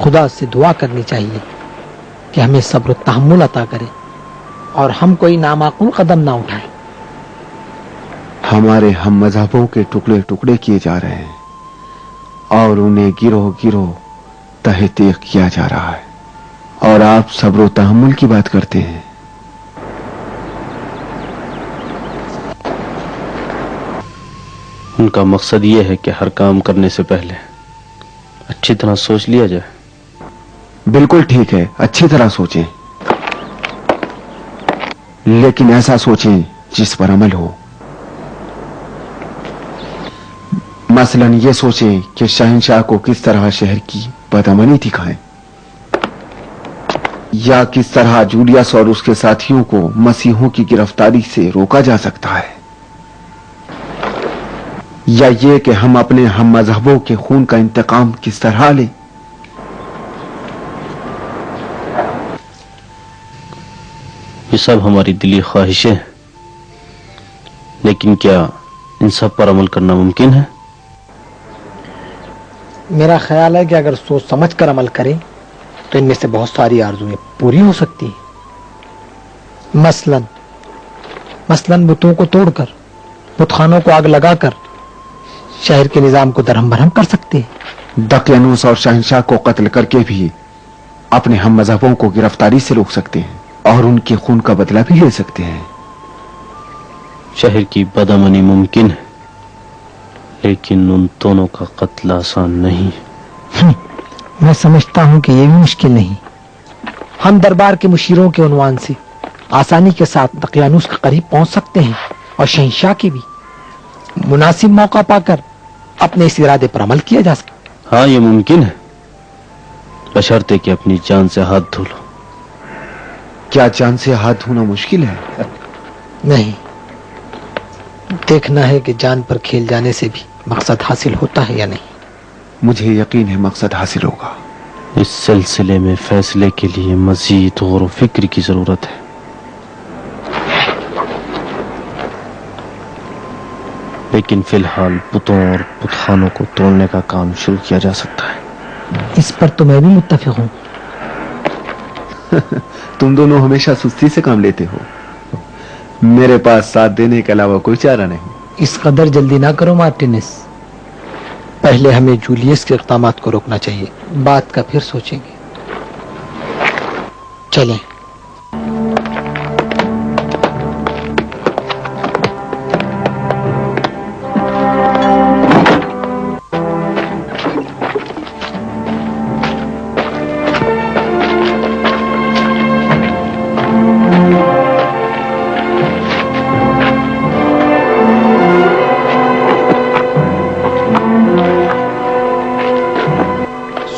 خدا سے دعا کرنی چاہیے کہ ہمیں صبر و تحمل عطا کرے اور ہم کوئی نامعقول قدم نہ اٹھائیں. ہمارے ہم مذہبوں کے ٹکڑے ٹکڑے کیے جا رہے ہیں اور انہیں گروہ گروہ تہہ تیغ کیا جا رہا ہے، اور آپ صبر و تحمل کی بات کرتے ہیں. ان کا مقصد یہ ہے کہ ہر کام کرنے سے پہلے اچھی طرح سوچ لیا جائے. بالکل ٹھیک ہے، اچھی طرح سوچیں، لیکن ایسا سوچیں جس پر عمل ہو. مثلا یہ سوچیں کہ شہنشاہ کو کس طرح شہر کی بدامنی دکھائیں، یا کس طرح جولیس اور اس کے ساتھیوں کو مسیحوں کی گرفتاری سے روکا جا سکتا ہے، یا یہ کہ ہم اپنے ہم مذہبوں کے خون کا انتقام کس طرح لیں. یہ سب ہماری دلی خواہشیں ہیں، لیکن کیا ان سب پر عمل کرنا ممکن ہے؟ میرا خیال ہے کہ اگر سوچ سمجھ کر عمل کریں تو ان میں سے بہت ساری آرزویں پوری ہو سکتی ہیں. مثلاً بتوں کو توڑ کر، بت خانوں کو آگ لگا کر شہر کے نظام کو درہم برہم کر سکتے ہیں. دقیانوس اور شہنشاہ کو قتل کر کے بھی اپنے ہم مذہبوں کو گرفتاری سے روک سکتے ہیں اور ان کے خون کا بدلہ بھی لے سکتے ہیں. شہر کی بدامنی ممکن ہے، لیکن ان دونوں کا قتل آسان نہیں. میں سمجھتا ہوں کہ یہ بھی مشکل نہیں. ہم دربار کے مشیروں کے عنوان سے آسانی کے ساتھ دقیانوس کے قریب پہنچ سکتے ہیں اور شہنشاہ کی بھی مناسب موقع پا کر اپنے اس ارادے پر عمل کیا جا سکتا. ہاں یہ ممکن ہے، بشرطے کہ اپنی جان سے ہاتھ دھو لو. کیا جان سے ہاتھ دھونا مشکل ہے؟ نہیں، دیکھنا ہے کہ جان پر کھیل جانے سے بھی مقصد حاصل ہوتا ہے یا نہیں. مجھے یقین ہے مقصد حاصل ہوگا. اس سلسلے میں فیصلے کے لیے مزید غور و فکر کی ضرورت ہے. لیکن فی الحال بتوں اور بت خانوں کو توڑنے کا کام شروع کیا جا سکتا ہے. اس پر تو میں بھی متفق ہوں. تم دونوں ہمیشہ سستی سے کام لیتے ہو. میرے پاس ساتھ دینے کے علاوہ کوئی چارہ نہیں. اس قدر جلدی نہ کرو مارٹینس. پہلے ہمیں جولیس کے اقدامات کو روکنا چاہیے، بات کا پھر سوچیں گے. چلیں.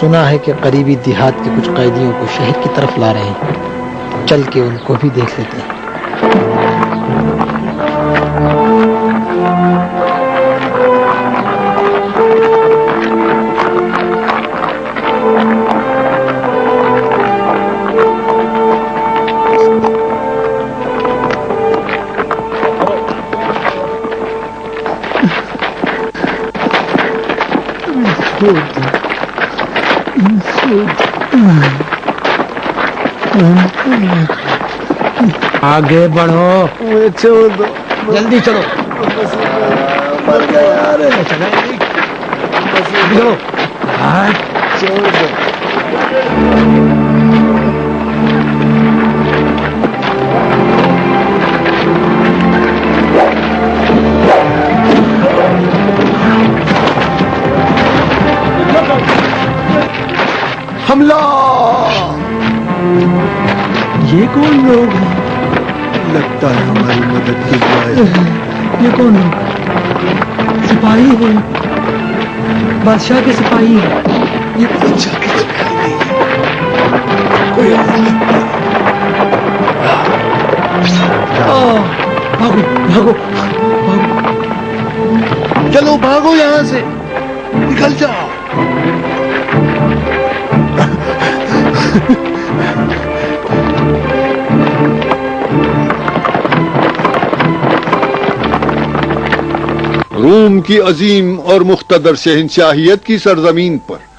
سنا ہے کہ قریبی دیہات کے کچھ قیدیوں کو شہر کی طرف لا رہے ہیں. چل کے ان کو بھی دیکھ لیتے ہیں. آگے بڑھو، جلدی چلو. حملہ! یہ کون لوگ ہیں؟ لگتا ہے ہماری مدد کی جائے. یہ کون لوگ؟ سپاہی ہیں، بادشاہ کے سپاہی ہیں. یہ بادشاہ کی سپاہی نہیں ہے، کوئی اور لگتا ہے. بھاگو بھاگو بھاگو. چلو بھاگو یہاں سے، نکل جاؤ. روم کی عظیم اور مقتدر شہنشاہیت کی سرزمین پر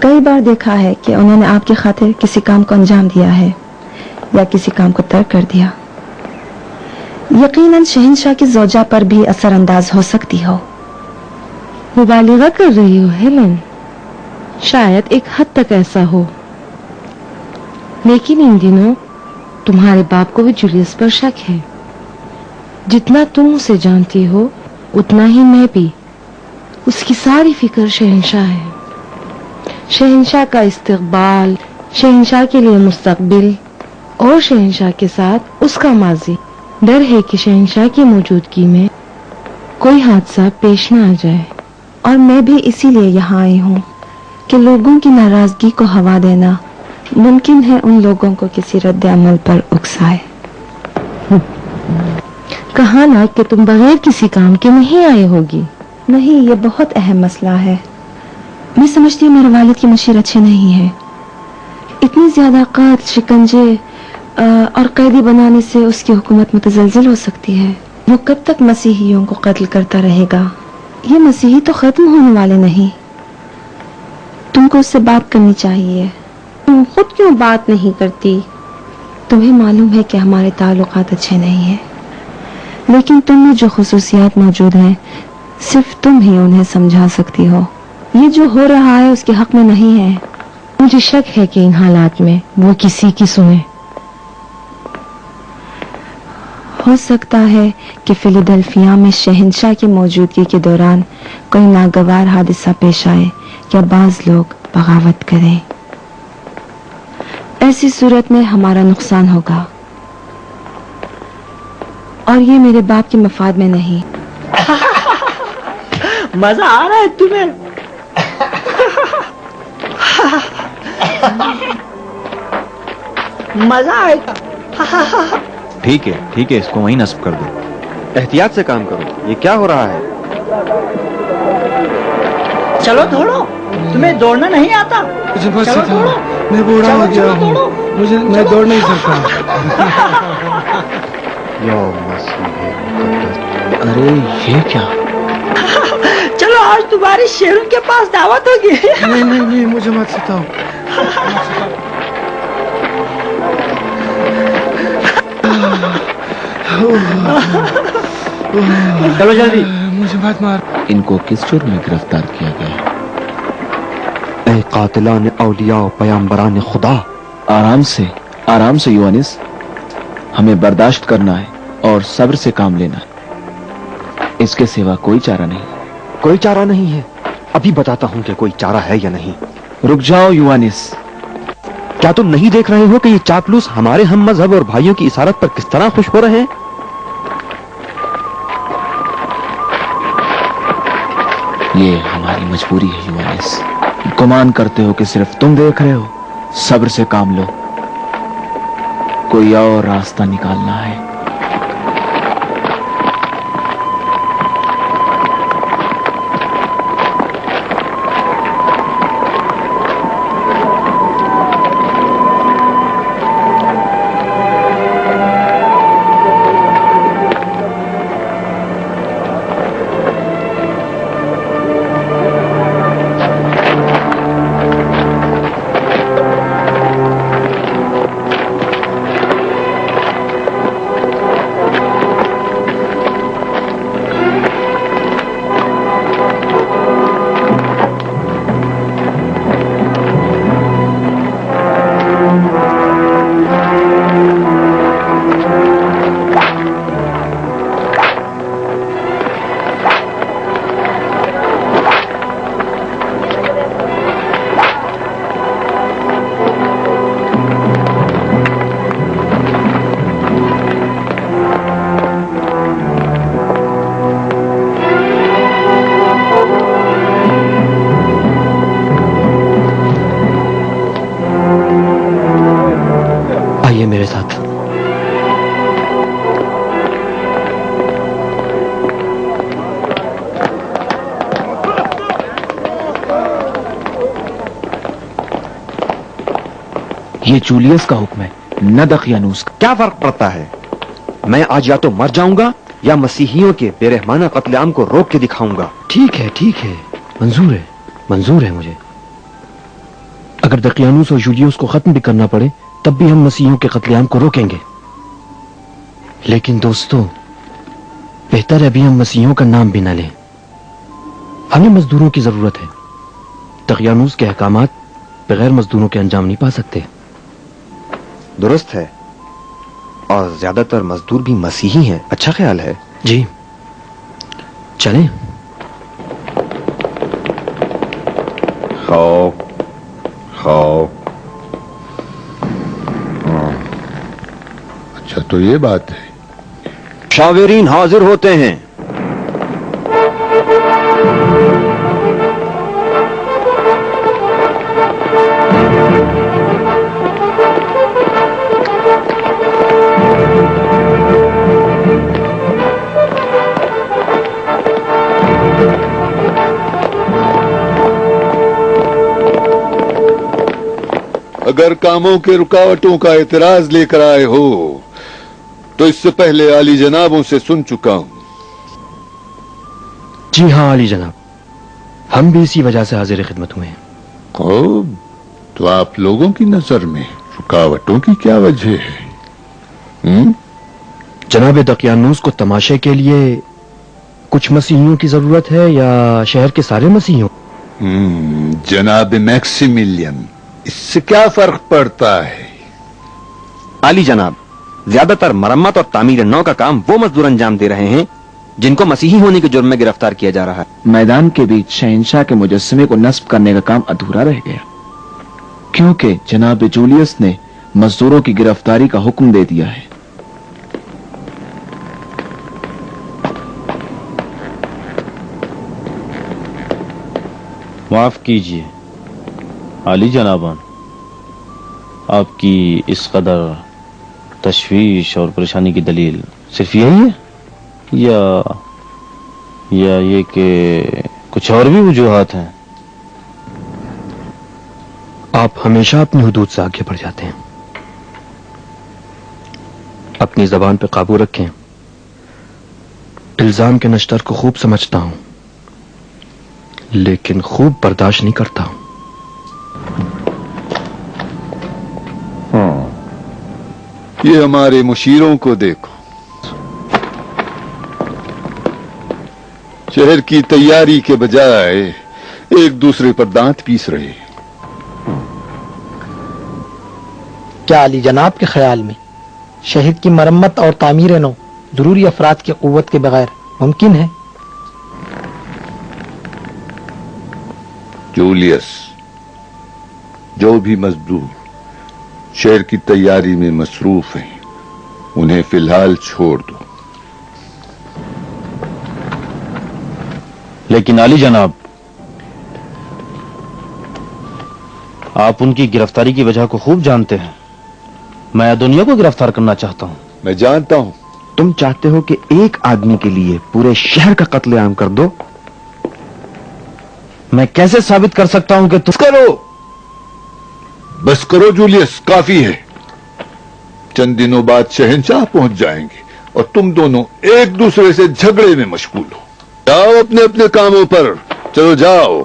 کئی بار دیکھا ہے کہ انہوں نے آپ کی خاطر کسی کام کو انجام دیا ہے یا کسی کام کو ترک کر دیا. یقیناً شہنشاہ کی زوجہ پر بھی اثر انداز ہو سکتی ہو. مبالغہ کر رہی ہو ہیلن. شاید ایک حد تک ایسا ہو، لیکن ان دنوں تمہارے باپ کو بھی جولیس پر شک ہے. جتنا تم اسے جانتی ہو اتنا ہی میں بھی. اس کی ساری فکر شہنشاہ ہے، شہنشاہ کا استقبال، شہنشاہ کے لیے مستقبل اور شہنشاہ کے ساتھ اس کا ماضی. ڈر ہے کہ شہنشاہ کی موجودگی میں کوئی حادثہ پیش نہ آ جائے. اور میں بھی اسی لیے یہاں آئی ہوں کہ لوگوں کی ناراضگی کو ہوا دینا ممکن ہے ان لوگوں کو کسی رد عمل پر اکسائے. کہا نا کہ تم بغیر کسی کام کے نہیں آئے ہوگی. نہیں، یہ بہت اہم مسئلہ ہے. میں سمجھتی ہوں میرے والد کی مشیر اچھے نہیں ہے. اتنی زیادہ قید، شکنجے اور قیدی بنانے سے اس کی حکومت متزلزل ہو سکتی ہے. وہ کب تک مسیحیوں کو قتل کرتا رہے گا؟ یہ مسیحی تو ختم ہونے والے نہیں. تم کو اس سے بات کرنی چاہیے. تم خود کیوں بات نہیں کرتی؟ تمہیں معلوم ہے کہ ہمارے تعلقات اچھے نہیں ہیں، لیکن تم میں جو خصوصیات موجود ہیں صرف تم ہی انہیں سمجھا سکتی ہو. یہ جو ہو رہا ہے اس کے حق میں نہیں ہے. مجھے شک ہے کہ ان حالات میں وہ کسی کی سنے. ہو سکتا ہے کہ فیلاڈلفیا میں شہنشاہ کی موجودگی کے دوران کوئی ناگوار حادثہ پیش آئے یا بعض لوگ بغاوت کریں. ایسی صورت میں ہمارا نقصان ہوگا اور یہ میرے باپ کے مفاد میں نہیں. مزہ آ رہا ہے تمہیں؟ مزہ آئے گا. ٹھیک ہے، اس کو وہیں نصب کر دو. احتیاط سے کام کرو. یہ کیا ہو رہا ہے؟ چلو دوڑو. تمہیں دوڑنا نہیں آتا؟ چلو دوڑو. میں بوڑھا ہو گیا ہوں، میں دوڑ نہیں سکتا. ارے یہ کیا؟ چلو آج تمہاری شیروں کے پاس دعوت ہوگی. نہیں، مجھے مت ستاؤ. چلو جلدی. مجھے مت مار. ان کو کس جرم میں گرفتار کیا گیا؟ اے قاتلان اولیاء و پیامبران خدا! آرام سے یوانس. ہمیں برداشت کرنا ہے اور صبر سے کام لینا ہے. اس کے سوا کوئی چارہ نہیں. کوئی چارہ نہیں ہے. ابھی بتاتا ہوں کہ کوئی چارہ ہے یا نہیں. رک جاؤ یوانس. کیا تم نہیں دیکھ رہے ہو کہ یہ چاپلوس ہمارے ہم مذہب اور بھائیوں کی اسارت پر کس طرح خوش ہو رہے ہیں؟ یہ ہماری مجبوری ہے یوانس. گمان کرتے ہو کہ صرف تم دیکھ رہے ہو. صبر سے کام لو. کوئی اور راستہ نکالنا ہے. میرے ساتھ. یہ جولیس کا حکم ہے، نہ دقیانوس کا. کیا فرق پڑتا ہے؟ میں آج یا تو مر جاؤں گا یا مسیحیوں کے بے رحمانہ قتل عام کو روک کے دکھاؤں گا. ٹھیک ہے، منظور ہے مجھے. اگر دقیانوس اور جولیوس کو ختم بھی کرنا پڑے تب بھی ہم مسیحیوں کے قتل عام کو روکیں گے. لیکن دوستو، بہتر ہے ابھی ہم مسیحیوں کا نام بھی نہ لیں. ہمیں مزدوروں کی ضرورت ہے. دقیانوس کے احکامات بغیر مزدوروں کے انجام نہیں پا سکتے. درست ہے، اور زیادہ تر مزدور بھی مسیحی ہیں. اچھا خیال ہے. جی چلیں. کھاؤ کھاؤ. اچھا تو یہ بات ہے. شاورین حاضر ہوتے ہیں. اگر کاموں کے رکاوٹوں کا اعتراض لے کر آئے ہو تو اس سے پہلے عالی جنابوں سے سن چکا ہوں. جی ہاں علی جناب، ہم بھی اسی وجہ سے حاضر خدمت ہوئے ہیں. خوب، تو آپ لوگوں کی نظر میں رکاوٹوں کی کیا وجہ ہے؟ جناب دقیانوس کو تماشے کے لیے کچھ مسیحیوں کی ضرورت ہے یا شہر کے سارے مسیحیوں؟ جناب میکسیملین، اس سے کیا فرق پڑتا ہے؟ عالی جناب، زیادہ تر مرمت اور تعمیر نو کا کام وہ مزدور انجام دے رہے ہیں جن کو مسیحی ہونے کے جرم میں گرفتار کیا جا رہا ہے. میدان کے بیچ شہنشاہ کے مجسمے کو نصب کرنے کا کام ادھورا رہ گیا کیونکہ جناب جولیس نے مزدوروں کی گرفتاری کا حکم دے دیا ہے. معاف کیجیے عالی جنابان، آپ کی اس قدر تشویش اور پریشانی کی دلیل صرف یہی ہے یا یہ کہ کچھ اور بھی وجوہات ہیں؟ آپ ہمیشہ اپنی حدود سے آگے بڑھ جاتے ہیں. اپنی زبان پہ قابو رکھیں. الزام کے نشتر کو خوب سمجھتا ہوں لیکن خوب برداشت نہیں کرتا ہوں. یہ ہمارے مشیروں کو دیکھو، شہر کی تیاری کے بجائے ایک دوسرے پر دانت پیس رہے. کیا علی جناب کے خیال میں شہر کی مرمت اور تعمیر نو ضروری افراد کی قوت کے بغیر ممکن ہے؟ جولیس، جو بھی مزدور شہر کی تیاری میں مصروف ہیں انہیں فی الحال چھوڑ دو. لیکن علی جناب، آپ ان کی گرفتاری کی وجہ کو خوب جانتے ہیں. میں ادونیا کو گرفتار کرنا چاہتا ہوں. میں جانتا ہوں. تم چاہتے ہو کہ ایک آدمی کے لیے پورے شہر کا قتل عام کر دو؟ میں کیسے ثابت کر سکتا ہوں کہ تم کرو، بس کرو جولیس، کافی ہے. چند دنوں بعد شہنشاہ پہنچ جائیں گے اور تم دونوں ایک دوسرے سے جھگڑے میں مشغول ہو. جاؤ اپنے اپنے کاموں پر، چلو جاؤ.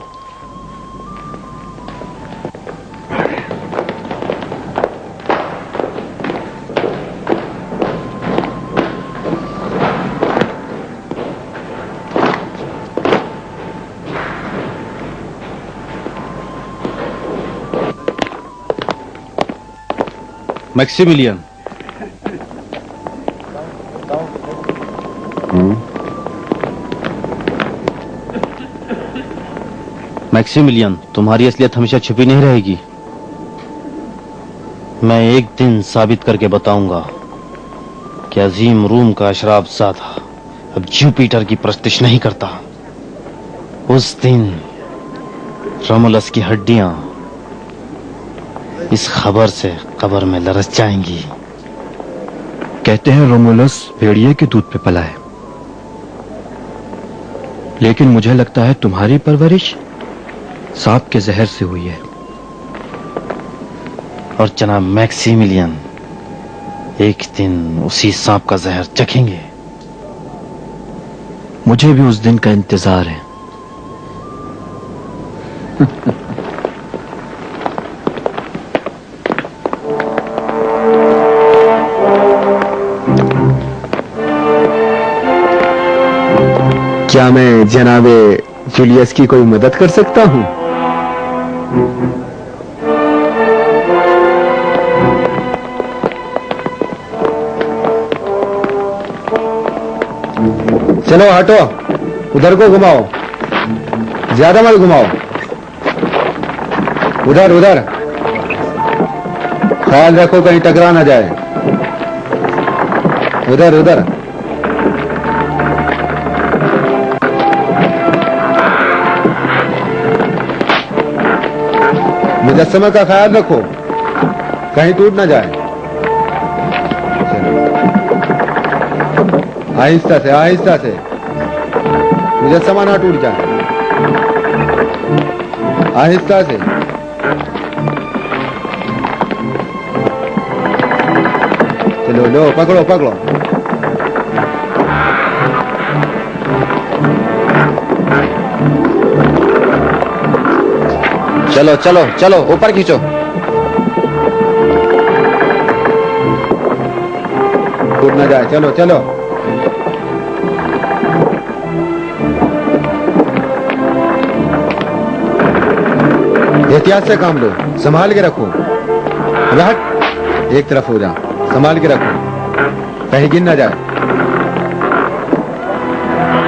میکسیملین، میکسیملین، تمہاری اصلیت ہمیشہ چھپی نہیں رہے گی. میں ایک دن ثابت کر کے بتاؤں گا کہ عظیم روم کا اشراف زادہ اب جوپیٹر کی پرستش نہیں کرتا. اس دن رومولس کی ہڈیاں اس خبر سے قبر میں لرز جائیں گی. کہتے ہیں رومولس بھیڑیے کے دودھ پہ پلا ہے، لیکن مجھے لگتا ہے تمہاری پرورش سانپ کے زہر سے ہوئی ہے. اور جناب میکسیملین ایک دن اسی سانپ کا زہر چکھیں گے. مجھے بھی اس دن کا انتظار ہے. کیا میں جناب جولیس کی کوئی مدد کر سکتا ہوں؟ چلو ہٹو، ادھر کو گھماؤ، زیادہ مت گھماؤ، ادھر ادھر، خیال رکھو کہیں ٹکرا نہ جائے، ادھر ادھر۔ مجسمہ کا خیال رکھو کہیں ٹوٹ نہ جائے۔ آہستہ سے آہستہ سے، مجسمہ نہ ٹوٹ جائے، آہستہ سے۔ چلو لو، پکڑو پکڑو۔ چلو چلو چلو اوپر کھینچو۔ ٹوٹ نہ جائے، چلو چلو۔ احتیاط سے کام لو، سنبھال کے رکھو، ہٹ، ایک طرف ہو جا، سنبھال کے رکھو کہیں گر نہ جائے۔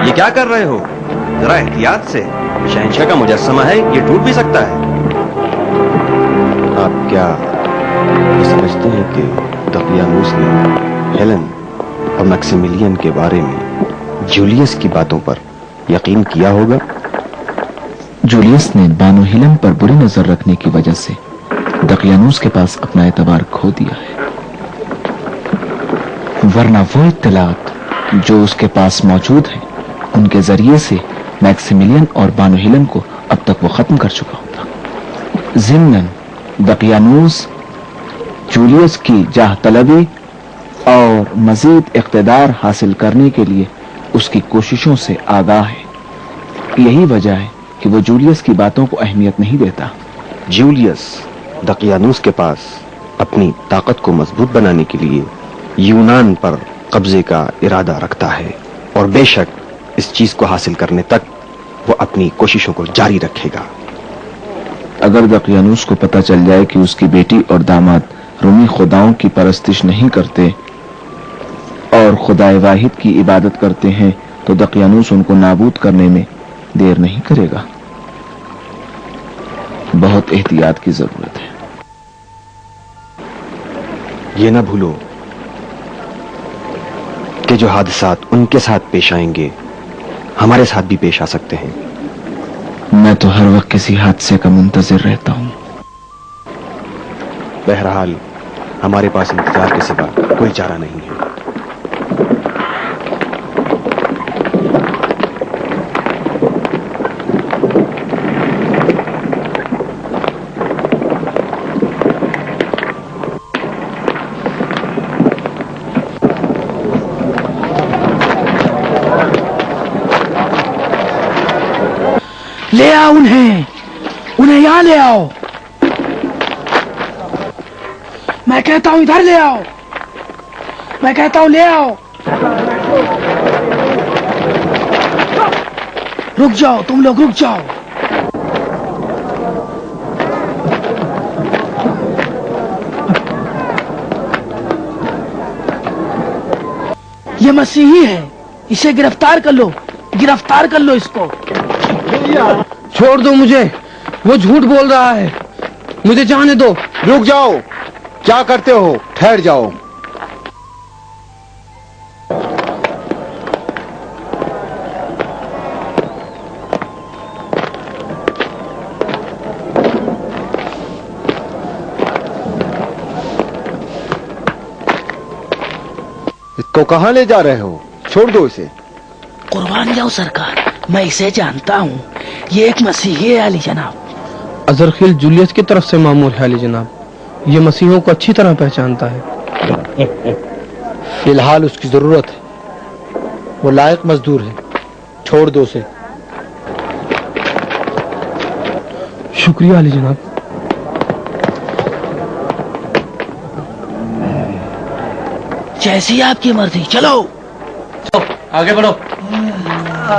یہ کیا کر رہے ہو؟ ذرا احتیاط سے، شہنشاہ کا مجسمہ ہے، یہ ٹوٹ بھی سکتا ہے۔ آپ کیا یہ سمجھتے ہیں کہ دقیانوس نے ہیلن اور میکسیملین کے بارے میں جولیس کی باتوں پر یقین کیا ہوگا؟ جولیس نے بانو ہیلن پر بری نظر رکھنے کی وجہ سے دقیانوس کے پاس اپنا اعتبار کھو دیا ہے، ورنہ وہ اطلاعات جو اس کے پاس موجود ہیں ان کے ذریعے سے میکسیملین اور بانو ہیلن کو اب تک وہ ختم کر چکا ہوتا۔ ضمناً دقیانوس جولیس کی جاہ طلبی اور مزید اقتدار حاصل کرنے کے لیے اس کی کوششوں سے آگاہ ہے۔ یہی وجہ ہے کہ وہ جولیس کی باتوں کو اہمیت نہیں دیتا۔ جولیس دقیانوس کے پاس اپنی طاقت کو مضبوط بنانے کے لیے یونان پر قبضے کا ارادہ رکھتا ہے، اور بے شک اس چیز کو حاصل کرنے تک وہ اپنی کوششوں کو جاری رکھے گا۔ اگر دقیانوس کو پتہ چل جائے کہ اس کی بیٹی اور داماد رومی خداؤں کی پرستش نہیں کرتے اور خدائے واحد کی عبادت کرتے ہیں تو دقیانوس ان کو نابود کرنے میں دیر نہیں کرے گا۔ بہت احتیاط کی ضرورت ہے۔ یہ نہ بھولو کہ جو حادثات ان کے ساتھ پیش آئیں گے ہمارے ساتھ بھی پیش آ سکتے ہیں۔ میں تو ہر وقت کسی حادثے کا منتظر رہتا ہوں۔ بہرحال ہمارے پاس انتظار کے سوا کوئی چارہ نہیں ہے۔ لے آؤ انہیں یہاں لے آؤ، میں کہتا ہوں ادھر لے آؤ، میں کہتا ہوں لے آؤ۔ رک جاؤ، تم لوگ رک جاؤ۔ یہ مسیحی ہے، اسے گرفتار کر لو، گرفتار کر لو اس کو۔ چھوڑ دو مجھے، وہ جھوٹ بول رہا ہے، مجھے جانے دو۔ رک جاؤ، کیا کرتے ہو؟ ٹھہر جاؤ۔ اس کو کہاں لے جا رہے ہو؟ چھوڑ دو اسے۔ قربان جاؤ سرکار، میں اسے جانتا ہوں، یہ ایک مسیحی ہے علی جناب۔ ازرخیل جولیس کی طرف سے معمول ہے علی جناب، یہ مسیحوں کو اچھی طرح پہچانتا ہے۔ فی الحال اس کی ضرورت ہے، وہ لائق مزدور ہے، چھوڑ دو اسے۔ شکریہ علی جناب۔ جیسی آپ کی مرضی، چلو آگے بڑھو۔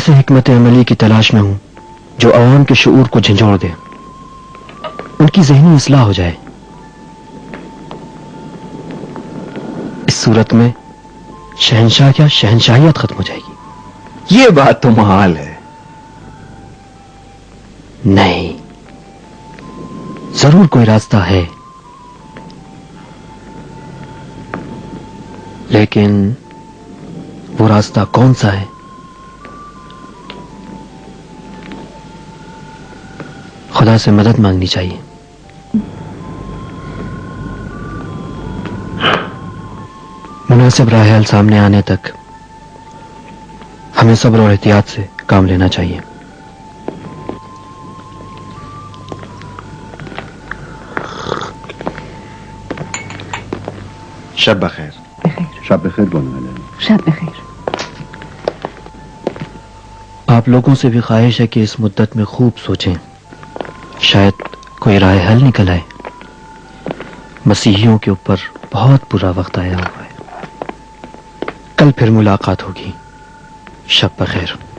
ایسے حکمت عملی کی تلاش میں ہوں جو عوام کے شعور کو جھنجھوڑ دے، ان کی ذہنی اصلاح ہو جائے۔ اس صورت میں شہنشاہ کیا شہنشاہیت ختم ہو جائے گی۔ یہ بات تو محال ہے۔ نہیں، ضرور کوئی راستہ ہے، لیکن وہ راستہ کون سا ہے؟ خدا سے مدد مانگنی چاہیے۔ مناسب راہ حل سامنے آنے تک ہمیں صبر اور احتیاط سے کام لینا چاہیے۔ شب بخیر۔ شب بخیر بولنے والے۔ شب بخیر۔ آپ لوگوں سے بھی خواہش ہے کہ اس مدت میں خوب سوچیں، شاید کوئی راہ حل نکل آئے۔ مسیحیوں کے اوپر بہت برا وقت آیا ہوا ہے۔ کل پھر ملاقات ہوگی۔ شب بخیر۔